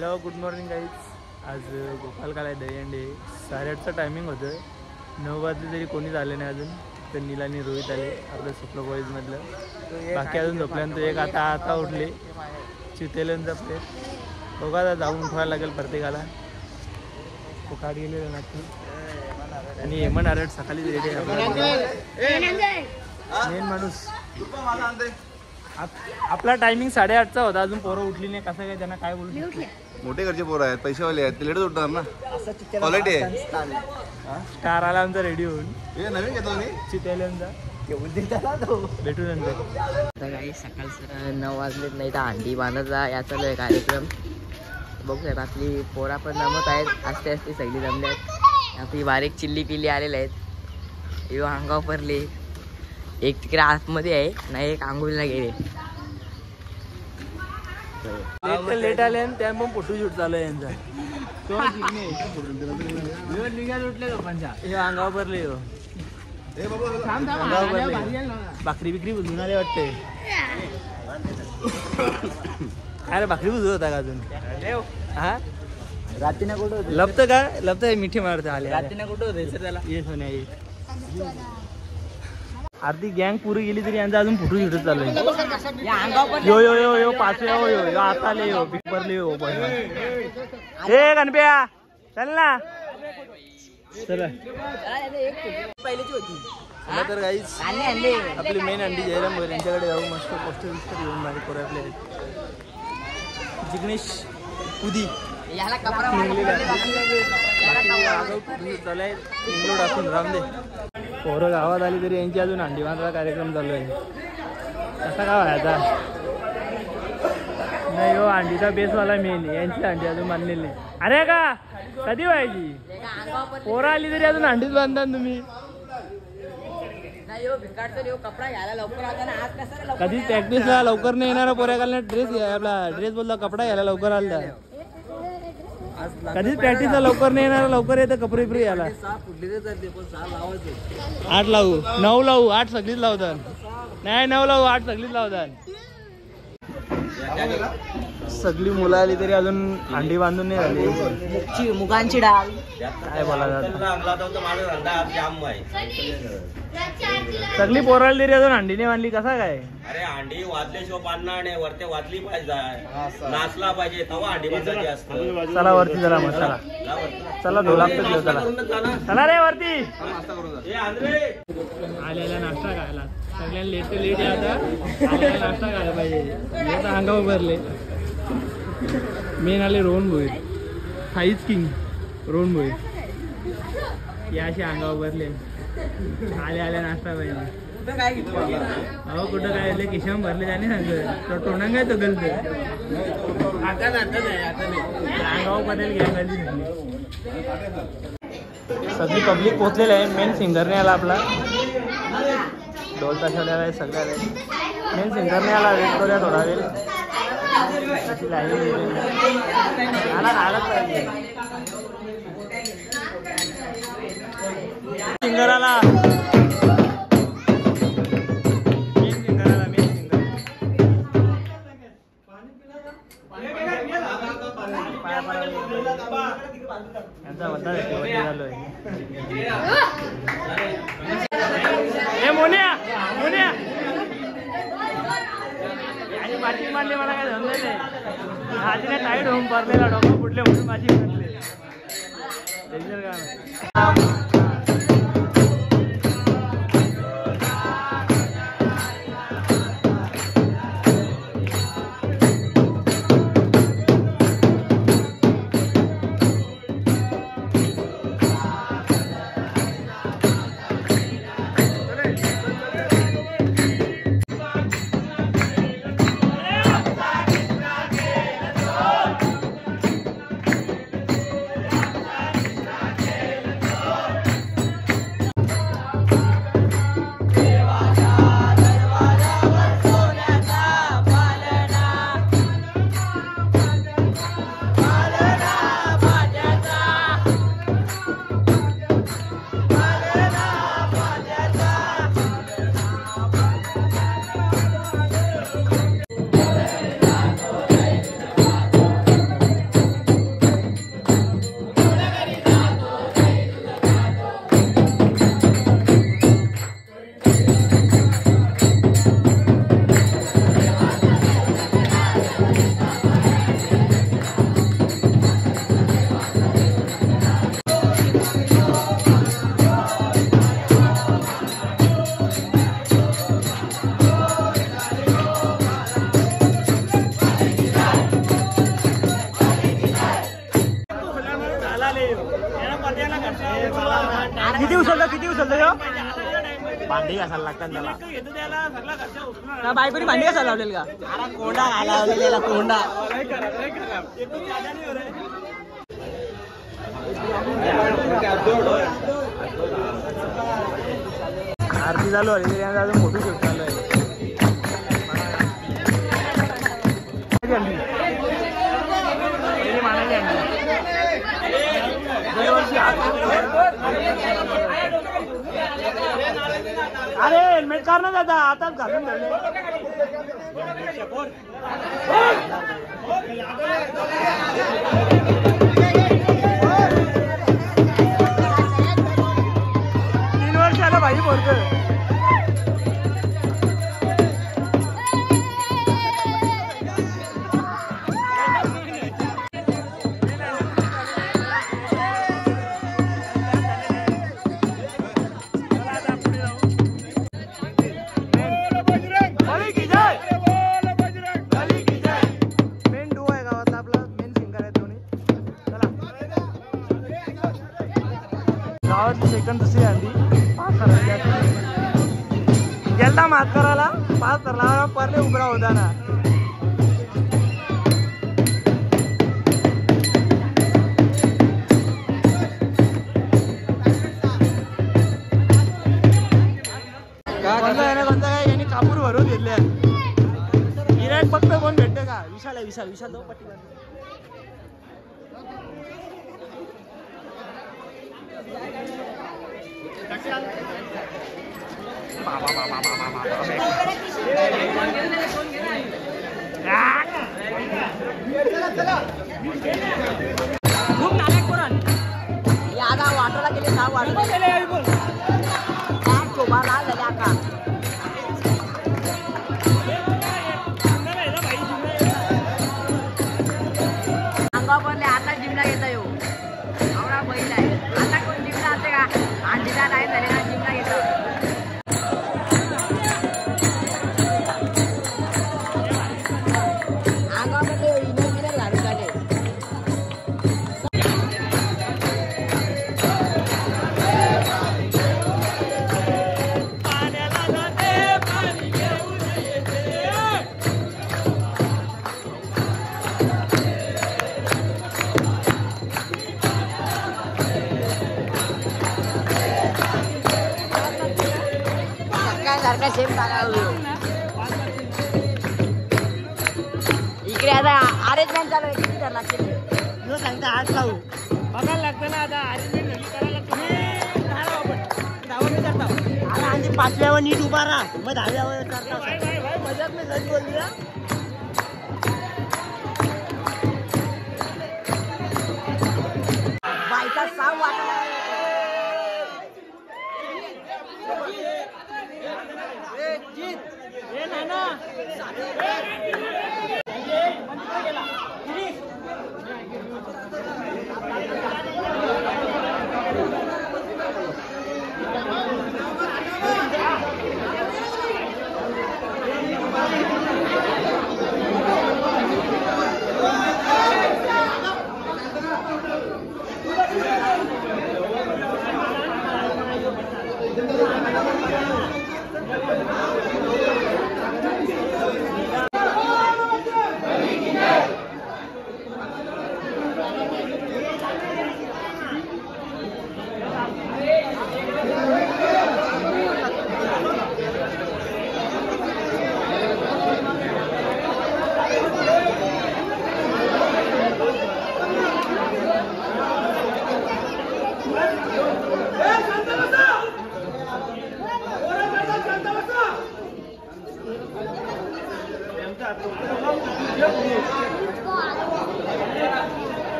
Hello good morning guys. आज Gopalkala Dahihandi 8:30चं timing होतं. 9 वाजले तरी कोणी झालं नाही अजून. तर नील आणि रोहित आले आपलं स्वप्न कॉलेजमधलं. बाकी अजून झोपल्यानंतर एक आता उठले चितेल्यांचा प्लेट. बघा जाऊन उठवायला लागेल प्रत्येकाला. तो काढ गेलेला नक्की. आणि हेमंत आरट सकाळीच रेडी आहे मेन माणूस. आपला टायमिंग 8:30चा होता. अजून पोरं उठली नाही. कसं काय त्यांना काय बोलू. मोठे घरचे पोरं आहेत, पैसेवाले आहेत, ते लेटच उठणार ना. क्वालिटी आहे. स्टार आला आमचा रेडी होऊन. हे नवीन घेतो मी चितेल्यांचा भेटू नंतर. काही सकाळ 9 वाजलेत नाही तर अंडी बांधायचा याचा कार्यक्रम बघू शकता. आपली पोरा पण जमत आहेत. आस्ते आस्ते सगळी जमले आहेत. आपली बारीक चिल्ली पिल्ली आलेले आहेत. यो अंगावर पडले. एक तिकडे आतमध्ये आहे नाही, एक आंघोळीला गेले. लेट आले आणि त्या पण फोटोशूट चालू आहे यांचा. हे अंगावर भरले भाकरी बिकरी बुजून आले वाटते. अरे भाकरी बुजू होता का अजून. हा रात्री कुठं होते लपतं का लपतं मिठी मारत आले. रात्री कुठं होते सर त्याला येस हो नाही. अर्धी गँग पुरी गेली तरी यांचा अजून फोटो शूट चालू आहे. यो यो यो यो पाचव्या हो यो आता आले यो पिकरले हो. हे गणप्या चल ना. चला पहिलीची होती. चला तर गाईज आपली मेन अंडी जयराम गोयल यांच्याकडे जाऊ. मस्त पोस्टर बिस्टर घेऊन बारीक करू आपले. जिग्नेश उदी याला कपडा टाकून राम दे. पोरं गावात आली तरी यांची अजून अंडी बांधायचा कार्यक्रम चालू आहे. कसा का व्हायचा नाही हो. अंडीचा बेसवाला मेन यांची अंडी अजून बांधलेली नाही. अरे का कधी व्हायची. पोरं आली तरी अजून अंडीच बांधता तुम्ही. कधी प्रॅक्टिसला लवकर नाही येणार पोऱ्या घालणार. ड्रेस बोलला कपडा घ्यायला लवकर आला. कधीच प्रॅक्टिसला लवकर नाही येणार. लवकर येतं कपडे बिपडे याला. 8 लावू 9 लावू 8 सगळीच लावतात. नाही 9 लावू 8 सगळीच लावतात. सगळी मुलं आली तरी अजून अंडी बांधून नाही झाली. मुगांची डाळ काय बोला सगळी पोराला तरी अजून अंडी नाही बांधली. कसा काय. अरे अंडी वाजल्याशिवाय बांधणार नाही. वरती वाजली पाहिजे, नाचला पाहिजे तेव्हा अंडी बांधायची असते. चला वरती चला मग चला चला धो लागतो दिवस. चला चला रे वरती. आलेला नाश्ता खायला सगळ्यांना लेट लेट आता नाश्ता खायला पाहिजे. अंगावर भरले. मेन आले रोहन भोईर हाईच किंग रोहन भोईर. याशी अंगावर भरले. आल्या नाश्ता पाहिजे. अहो कुठं काय किशाम भरले त्याने सांगत तो टोणंग आहे तो गलत अंगावर बदल घ्या. सगळी पब्लिक पोहोचलेली आहे. मेन सिंगरने आला आपला. ढोल ताशाला आहे सगळ्या. मेन सिंगरने आला. वेट करूया थोडा वेळ. सिंगर आला. मोन्या मोन्या आणि माझी मारली. मला काय जमलं नाही. हातीने टाईट होऊन पडलेला डोकं फुटले म्हणून माझी म्हटले. भांडी घासायला लागतात त्याला बायकोनी भांडी घासायला लावलेल का अरे कोंडा लावलेला कोंडा आरती चालू आहे अजून मोठी शूट चालू आहे अरे हेल्मेट काढ ना दादा आताच घालून ठेवले तीन वर्ष आलं भाई बोलतो सेकंड दुसरी अंडी गेलता मात करायला पाच तरला परले उभरा होता ना कोणता काय यांनी कापूर भरून घेतले गिरायक फक्त कोण भेटते का विशाल आहे विशाल विशाल जाऊ पट्टी खूप नाटक करून आता वाटोला गेले सहा वाटो शोभा लाल झाले आका अंगावर पडले आता जिमला घेता येऊ आवडा बैल आहे आता कोण जिमला असते का अंडीला नाही झाले ना जिमला घेतो इकडे आता अरेंजमेंट चालू आहे किती जण लागतील न सांगता हात लावू बघायला लागतं ना आता अरेंजमेंट करायला लागतं अरे आधी पाचव्यावर नीट उभा राहा मग दहाव्यावर मजाक मी सच बोलली ना बायका साव वाटत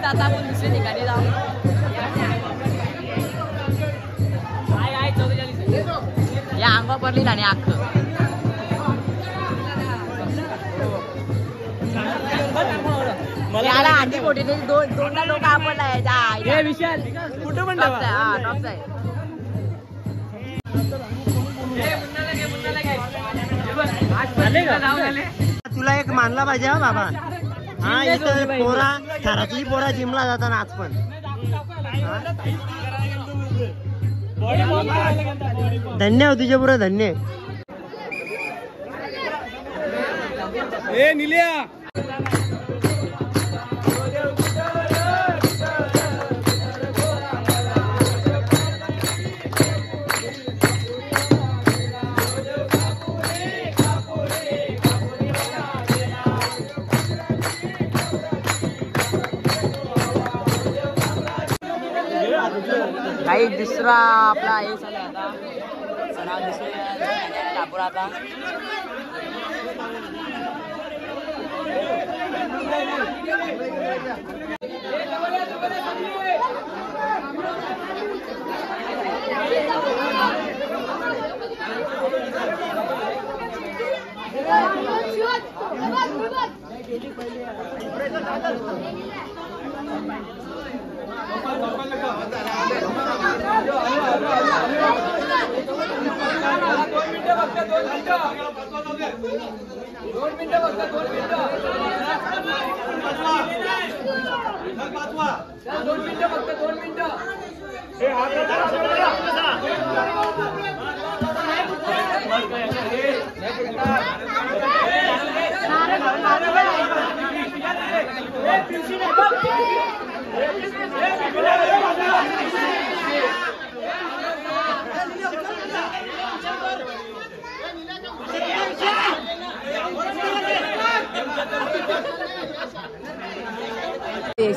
आता आपण दुसऱ्या ठिकाणी जाऊ या अंगा पडली आणि अख्ख मला याला अंडी मोठी नाही दोनदा लोक आपण आहे विशाल कुठं पण टॉपचा आहे तुला एक मानला पाहिजे हा बाबा. हा इथं पोरा घरातली पोरा जिमला जाताना आज पण धन्य हो तुझ्या पुरा धन्य. ए निल्या काही दुसरा आपला हे चालू आहे आता सराव दुसऱ्या कापूर आता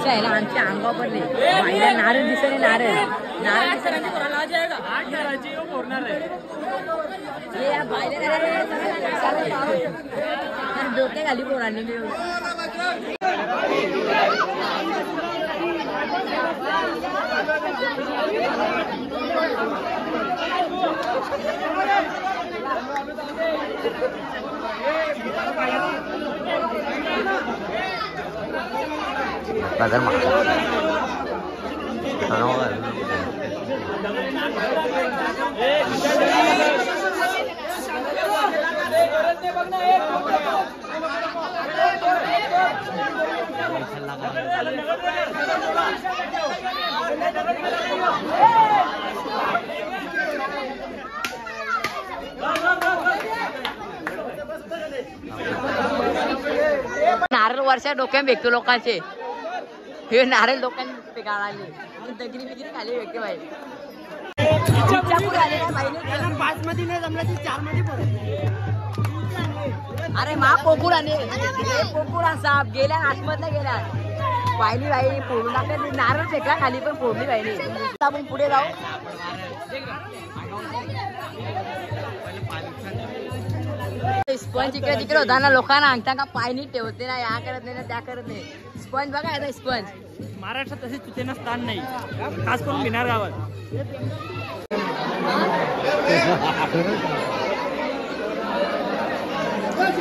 आहे ना आमच्या अंगावर पडले बाईला नारळ दिसले नारळ डोके खाली पोरांनी Bazar makan. Ano ba? नारळ वर्षा डोक्यात भेटतो लोकांचे हे नारळ लोकांनी गाळाले दगरी बिगरी खाली भेटते बाई 5 मध्ये नाही जमला ती 4 मध्ये पडते. अरे मा कोकुर आणि कोकुर साप गेल्या आतमधला गेल्या पाहिली बाई फोडून टाकले नारळ फेकला खाली पण फोडली बाईने. आपण पुढे जाऊ स्पंज इकडे तिकडे होता ना लोकांना अंगठा का पाय नीट ठेवते ना या करत नाही ना त्या करत नाही. स्पंज बघा आता स्पंज महाराष्ट्रात तसे चुतेना स्थान नाही खास करून भिनार गावात.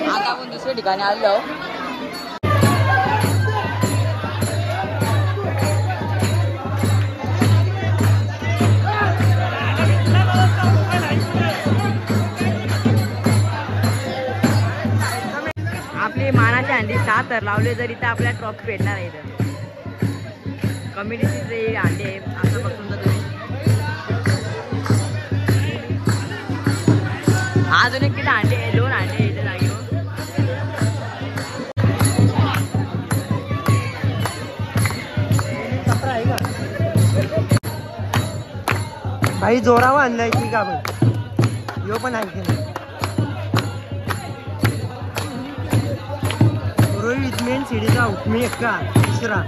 आता आपण दुसऱ्या ठिकाणी आलो. आपली मानाची अंडी 7 तर लावले जर इथं आपल्याला ट्रॉफी भेटणार आहे. इथं कम्युनिटीचे अंडे आहे असं बघ तुमचं तुम्ही. अजून एक तिथं अंडे 2 अंडे इथे जागेवर. भाई जोरावर आणलाय की का पण यो पण आहे की नाही. रोहित मेन सिडीचा आउट मी एक्का दुसरा.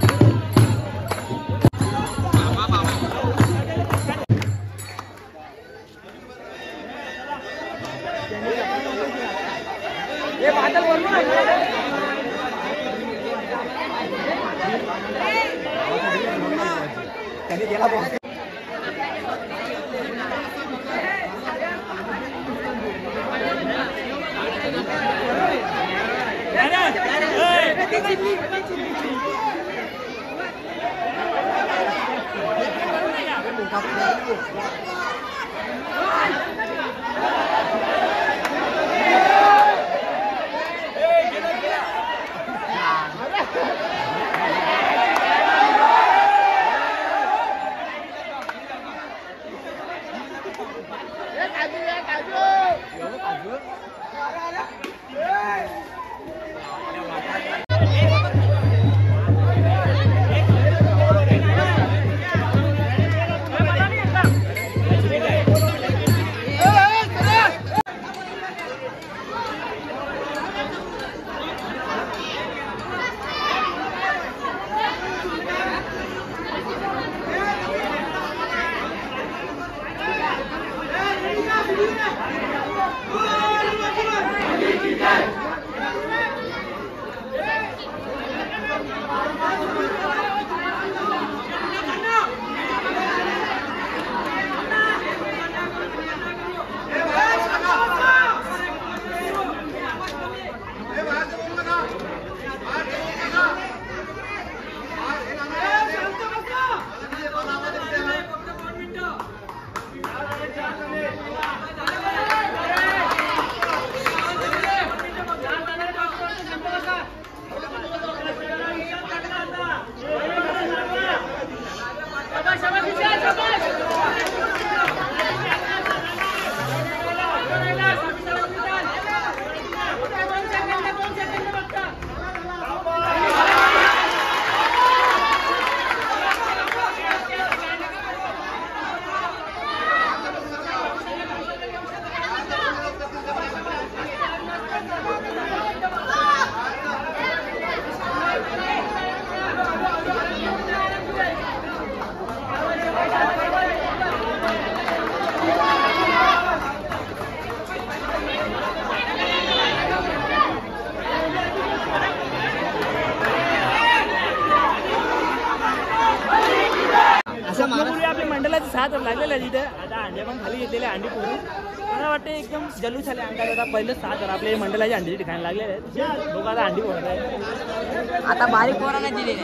स्वप्नपुरी आपल्या मंडळाचे 6 लागलेले आहे तिथे. आता अंडे पण खाली घेतलेले अंडी पुरी मला वाटतं एकदम जल्लोष आले अंगात. आता पहिलं 6 आपले मंडळाचे अंडीचे ठिकाणी लागलेले आहेत. लोक आता अंडी फोडत आहेत. आता बारीक पोरांना दिलेले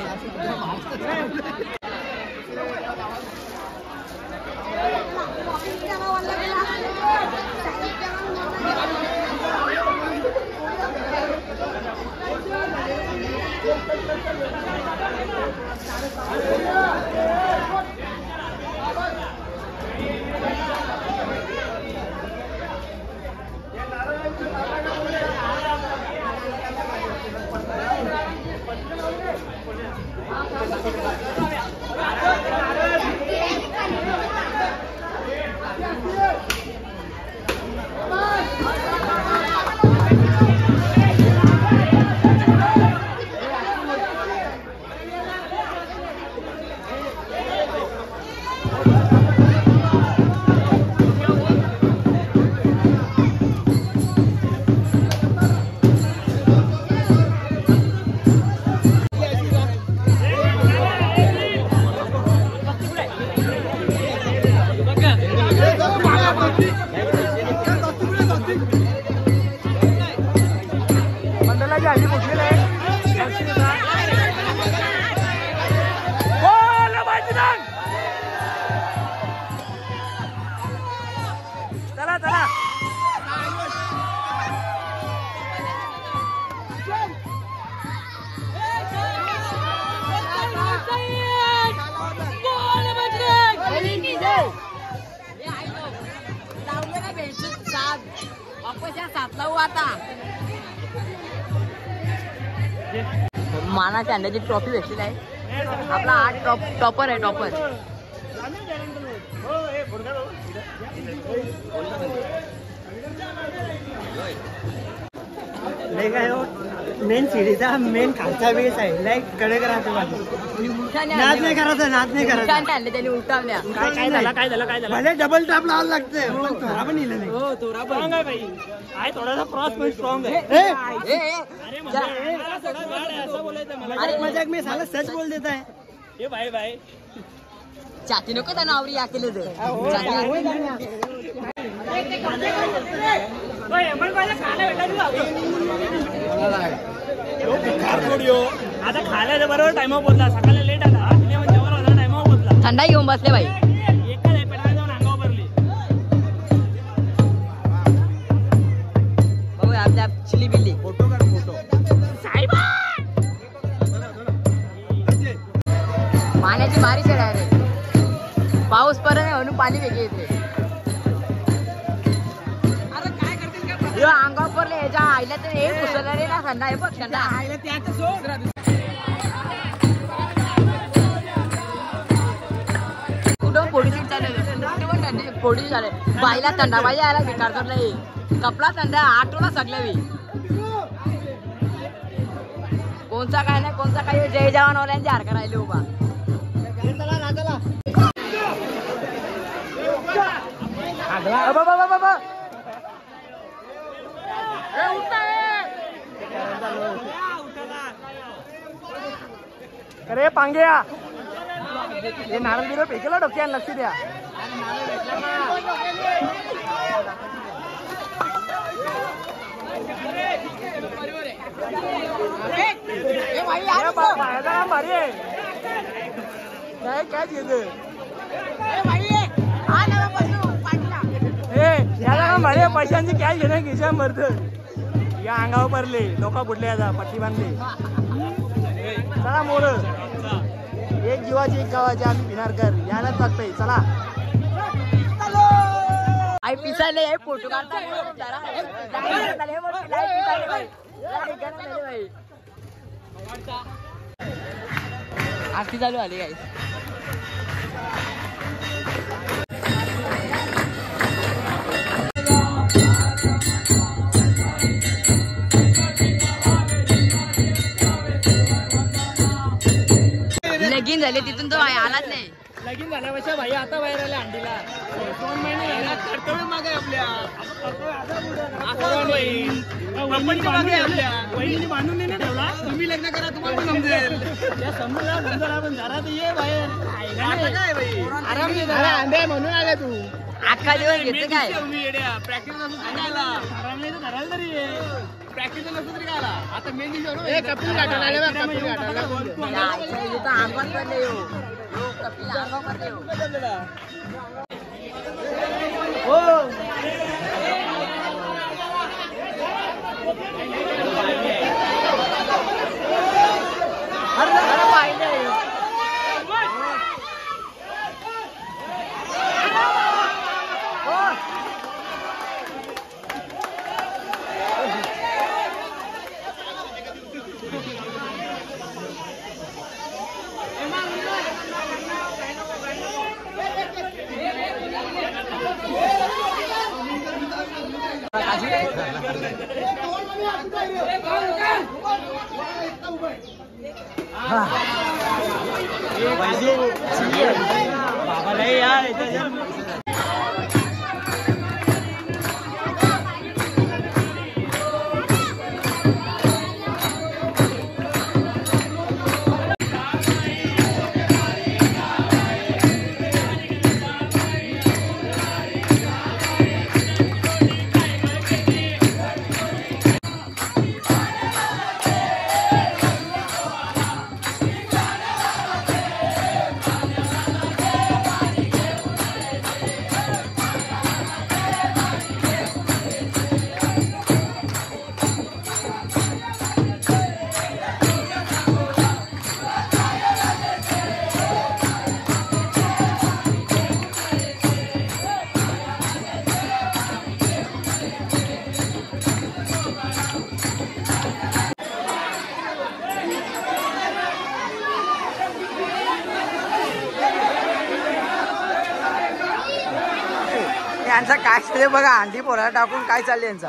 मंडळाची अंडी फुटलेली आहे. चला चला मानाच्या अंड्याची ट्रॉफी भेटलेली आहे. आपला 8 टॉपर आहे टॉपर. नाही काय हो मेन सीडीचा मेन खालचा बेस आहे लाईक कडक राहते माझी. नाच नाही करायचं नाच नाही करायचं. आणले त्यांनी उलटावल्या. काय झालं मला डबल टॅप लावायला लागतंय पण थोडा पण इला नाही. हो थोडा पण आहे भाई. आहे थोडासा क्रॉस पण स्ट्रॉंग आहे. अरे मला थोडा गाड आहे असं बोलायचं मला. अरे मजाक मी साला सच बोल देता है. ए भाई भाई छाती नको त्या नावरी या केलं तर आता खायला बरोबर टाइमवर पोहोचला. सकाळी लेट आला जेवण टाइमवर पोहोचला. थंडाई घेऊन बसले भाई. एका पेटाला जाऊन अंगावर भरली. बघूया आपल्या चिली बिल्ली. फोटो काढ फोटो. पाण्याची बारिश आहे डायरेक्ट. पाऊस परत आहे म्हणून पाणी वेगळी येते. अंगावर घाबरले याच्या आईला तर हे घुसलं रे ना थंडा आहे बघ थंडा आईला त्याचं सोड कुठं पोडी सीट चालू पोडी चालू बाईला थंडा पाहिजे आला भिकार करला कपडा थंडा आठवला सगळं मी कोणचा काय नाही कोणचा काय जय जवान वाल्यांची हार करायला उभा अरे पांग्या हे नारळ बिरळ फेकला डोक्यात लक्ष द्या भारी आहे काय याला का भारी पैशांची काय घेणं घिशा मरत या अंगावर पडले लोक बुडले आता पट्टी बांधले चला मोर एक जीवाची एक गावाची आम्ही भिनारकर यायलाच लागतंय चला आई पिसायले फोटो काढता आरती चालू आली काय लगीन झाले तिथून तो आलाच नाही लगीन झाल्यापेक्षा भाई आता बाहेर आले अंडीला 2 महिने झाले कर्तव्य मागे आपल्या वहिनी बांधून नाही ठेवला तुम्ही लग्न करा तुम्हाला पण समजेल त्या समजला समजा पण जरा तर ये बाहेर आराम आंबे म्हणून आले तू अख्खा दिवस घेते काय प्रॅक्टिस नसून आराम नाही तर धरायला तरी प्रॅक्टिस नसतो तरी काय आता मेन दिवशी कपिल घाटाला आले कपिल घाटाला आंबट पडले कपिल आंबा पडले हो बाबा यार यांचा काय चाललंय बघा अंडी पोरा टाकून काय चाललंय यांचा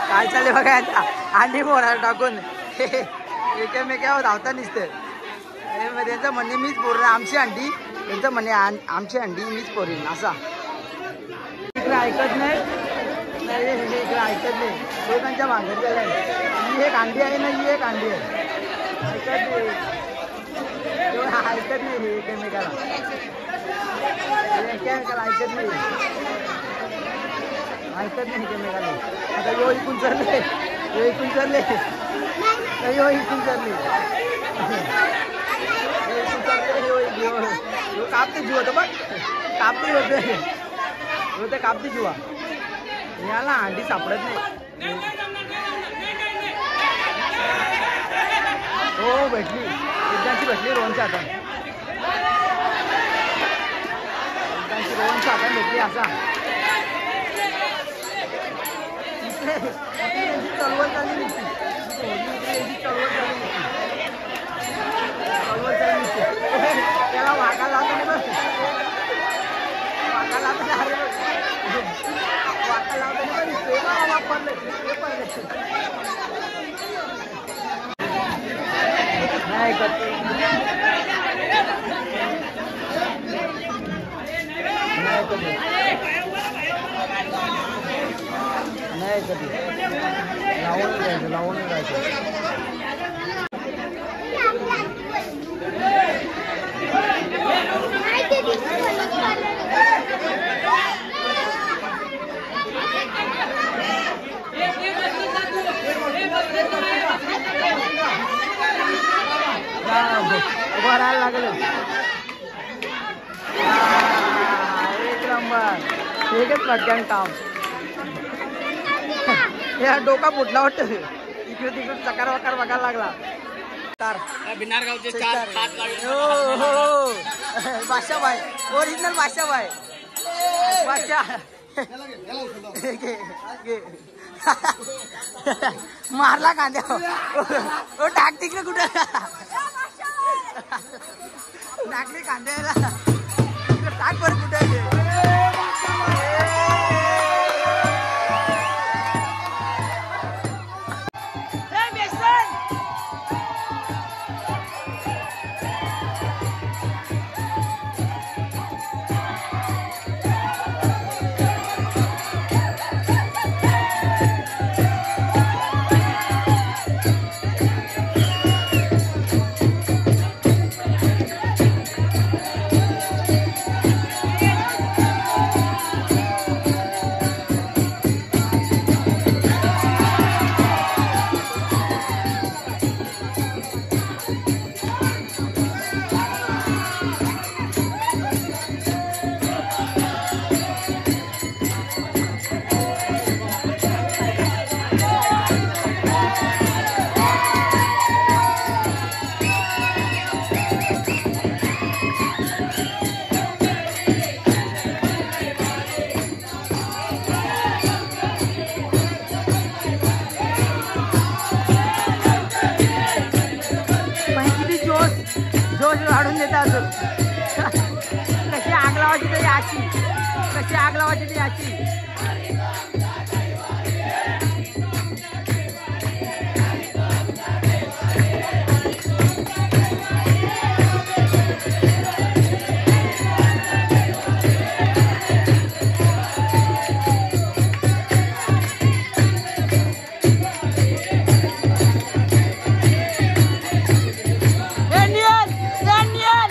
काय चाललंय बघा यांचा अंडी पोरा टाकून एकेमेकावर धावता निसते त्यांचं म्हणणे मीच पोर आमची अंडी त्यांचं म्हणणे आमची अंडी मीच पोरीन असा इकडे ऐकत नाही इकडे ऐकत नाही लोकांच्या भांगत गेल्या ही एक अंडी आहे ना ही एक अंडी आहे ऐकत नाही ऐकत नाही एकमेकाला ऐकत नाही एकमेकाला आता यो इकून चालले कापते जीव होतं बघ कापते होते कापते जीवा याला अंडी सापडत नाही हो भेटली एकदाची भेटली रोहनच्या हातात रोहनच्या हातात असा चळवळ चालली नुसती. चळवळ चालली नुसती. त्याला वाघा लावतो नाही बस. वाघा लावतो नाही. वाघा लावतो नाही करते. नाही कधी लावून राहायचं. उभं राहायला लागेल. एक नंबर. एकच पटकन काम. या डोका फुटला वाटत. इकडे तिकडे चकार वकार बघायला लागला. बिनारगावचे बादशाबाई ओरिजिनल बादशाबाई. बादशाह मारला कांद्या. टाक तिकडे कुठं टाकले कांद्याला. टाक बरं कुठे. वाढून देता अजून. कशी आग लावायची तरी याची. कशी आग लावायची तरी याची. Daniel!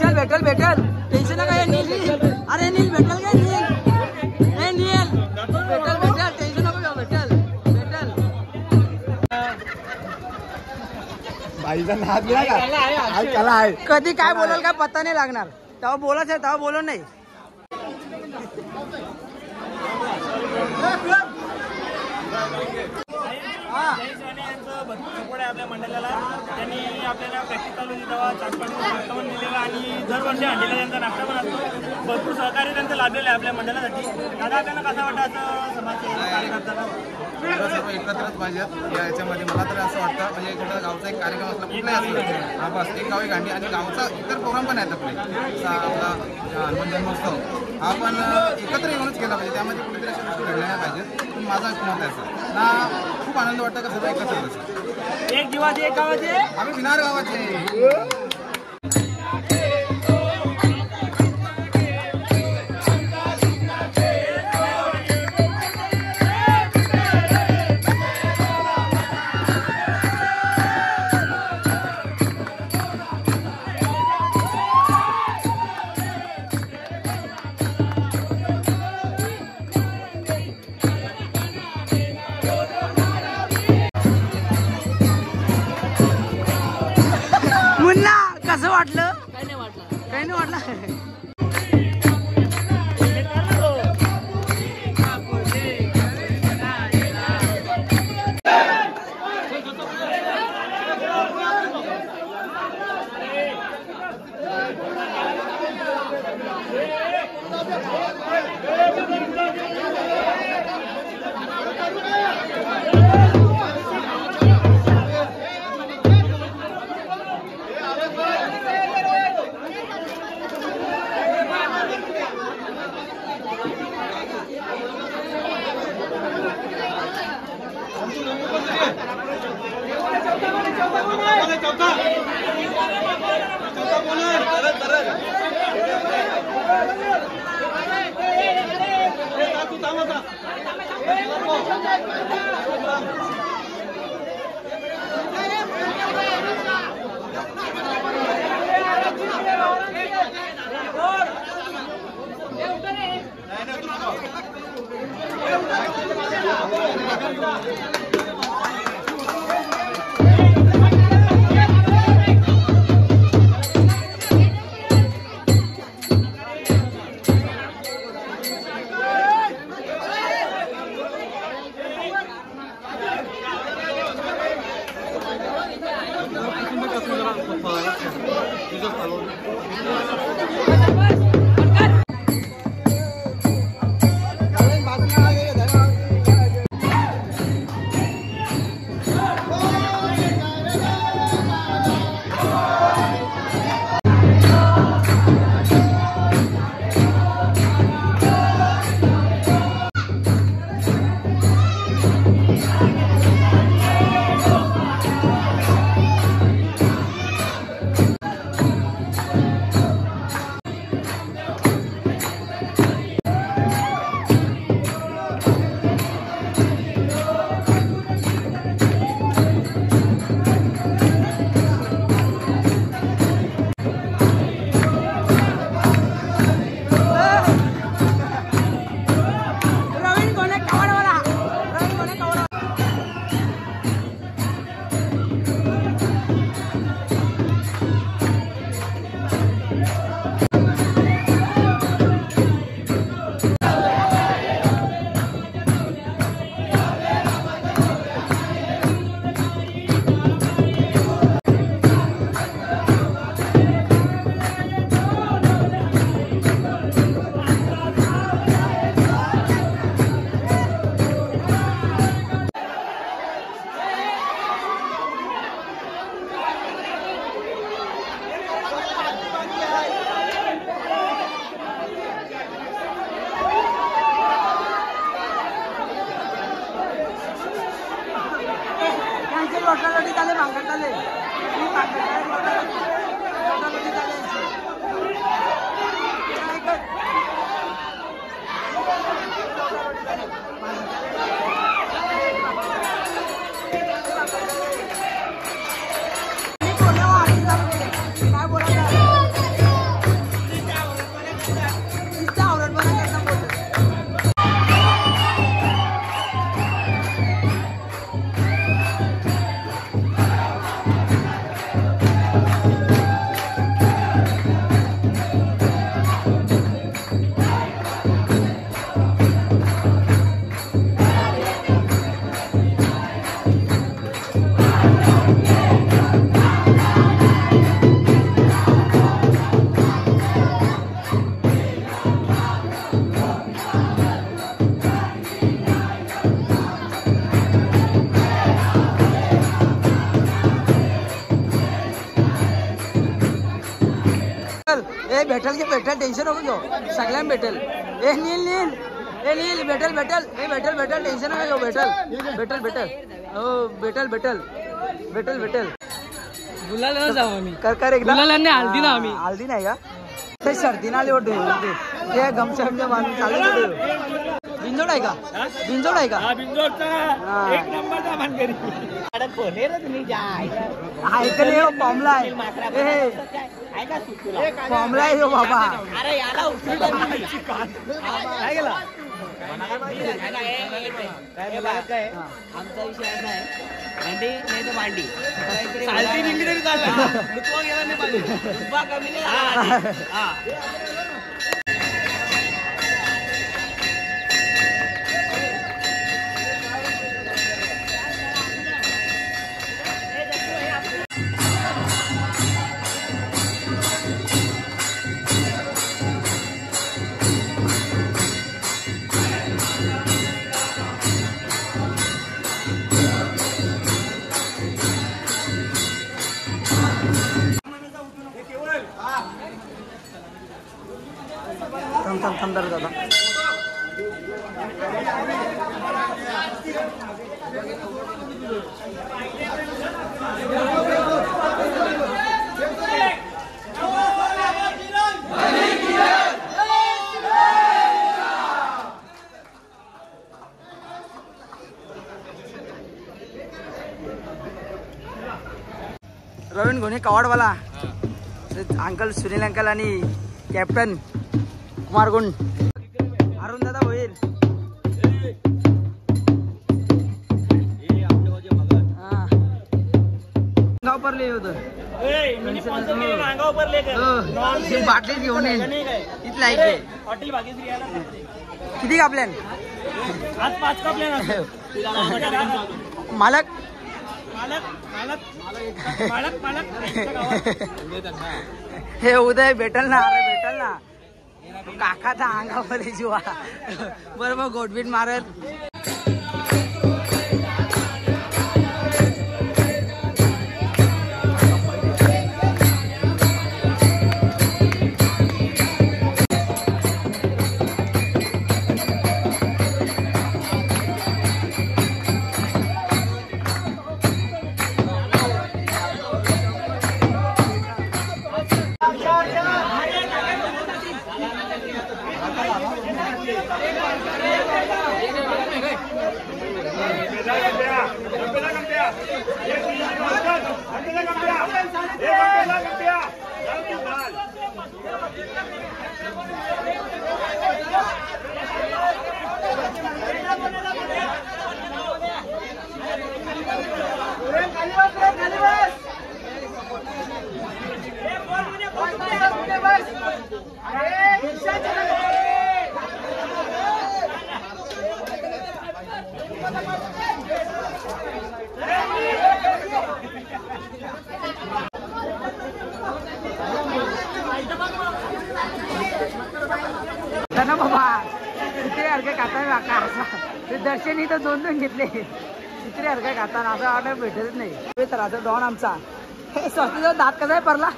भेटल भेटल भेटल टेन्शन नका नील अरे नील भेटल काय नील भेटल भेटल टेन्शन नको भेटल भेटल बाईचा नाद गेला का त्याला आहे कधी काय बोलाल काय पत्ता नाही लागणार तेव्हा बोलायचं तेव्हा बोलू नाही आपल्या मंडळाला त्यांनी आपल्याला प्रॅक्टिस चालू तेव्हा चाटपाटी नाश्ता पण दिलेला आणि दरवर्षी हंडीला त्यांचा नाश्ता पण असतो भरपूर सहकार्य त्यांचं लाभलेलं आहे आपल्या मंडळासाठी दादा आपल्याला कसं वाटतं असं समाज कार्य करताना सर्व एकत्रच पाहिजेत याच्यामध्ये मला तर असं वाटतं म्हणजे कुठला गावचा एक कार्यक्रम असला कुठलाही असला हा बस एक गाव एक अंडी आणि गावचा इतर प्रोग्राम पण आहेत आपले जसा आपला हनुमान जन्मोत्सव हा पण एकत्र येऊनच केला पाहिजे त्यामध्ये कुठेतरी अशा गोष्टी घडल्या नाही पाहिजेत पण माझा एक मत आहे सर ना खूप आनंद वाटतं का सर्व एकत्र एक दिवाचे एक गावाचे आम्ही विनार गावाचे मुन्ना कसं वाटलं काही नाही वाटलं ए भेटल की भेटल, टेन्शन नको घेऊ, सगळ्यांना भेटल. ए नील नील, ए नील भेटल भेटल, ए भेटल भेटल, टेन्शन नको घेऊ, भेटल भेटल भेटल, हो भेटल भेटल भेटल भेटल. गुलाला जाऊ आम्ही. कर एकदा. गुलालांनी हल्दी ना आम्ही. हल्दी नाही का ते सर्दीन आले वाटते ते गमछा बिमछा बांधून चालू. बिंजोड आहे का? बिंजोड आहे का? ऐकले हो पॉमला आहे, पॉमला आहे हो बाबा. काय गेला आमचा विषय असा आहे, अंडी नाही तर मांडी. चालती निघली तरी चालतं, लुकवा गेला नाही पाहिजे, लुकवा कमी नाही. थांब दादा. रवीन घोणे कवाडवाला, अंकल सुनील अंकल आणि कॅप्टन कुमार गुंड, अरुण दादा भोईर. परले होतं बाटली घेऊन इथला ऐकले. किती कापल्यान? आज 5 कापल्यान. मालक हे उदय भेटल ना, अरे भेटल ना. काकाचा अंगावर जीवा बरोबर गोटबीट मारत. ना बाबा किती अर्घ्य खाताना काका ते दर्शनी तर 2-2 घेतले. किती अर्घ्य खाताना असं ऑर्डर भेटतच नाही. तर असं डॉन आमचा स्वतःचा दात कसा आहे परला.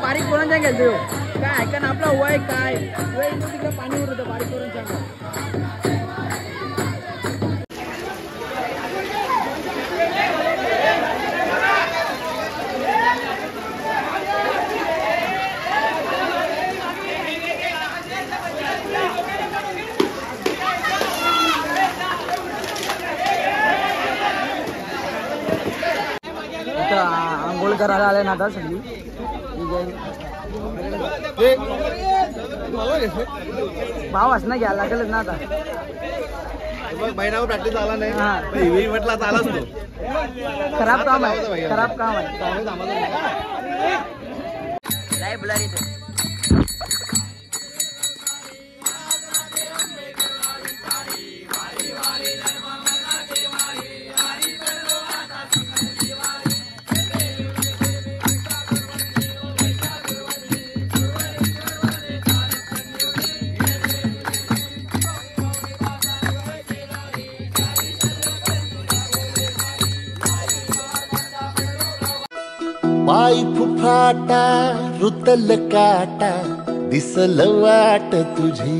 बारीक पोरांच्या गेलो काय ऐका ना, आपला वय काय वय तिकडे पाणी उरत बारीक पोरांच्या. आंघोळ करायला आले ना आता सगळी. भाव असणं घ्यायला लागेल ना आता. महिनाभर प्रॅक्टिस झाला नाही म्हटलं आता आलाच तो. खराब काम आहे, खराब काम आहे. नाही बोला रे तू. पाय फुफाटा रुतल काटा दिसल वाट तुझी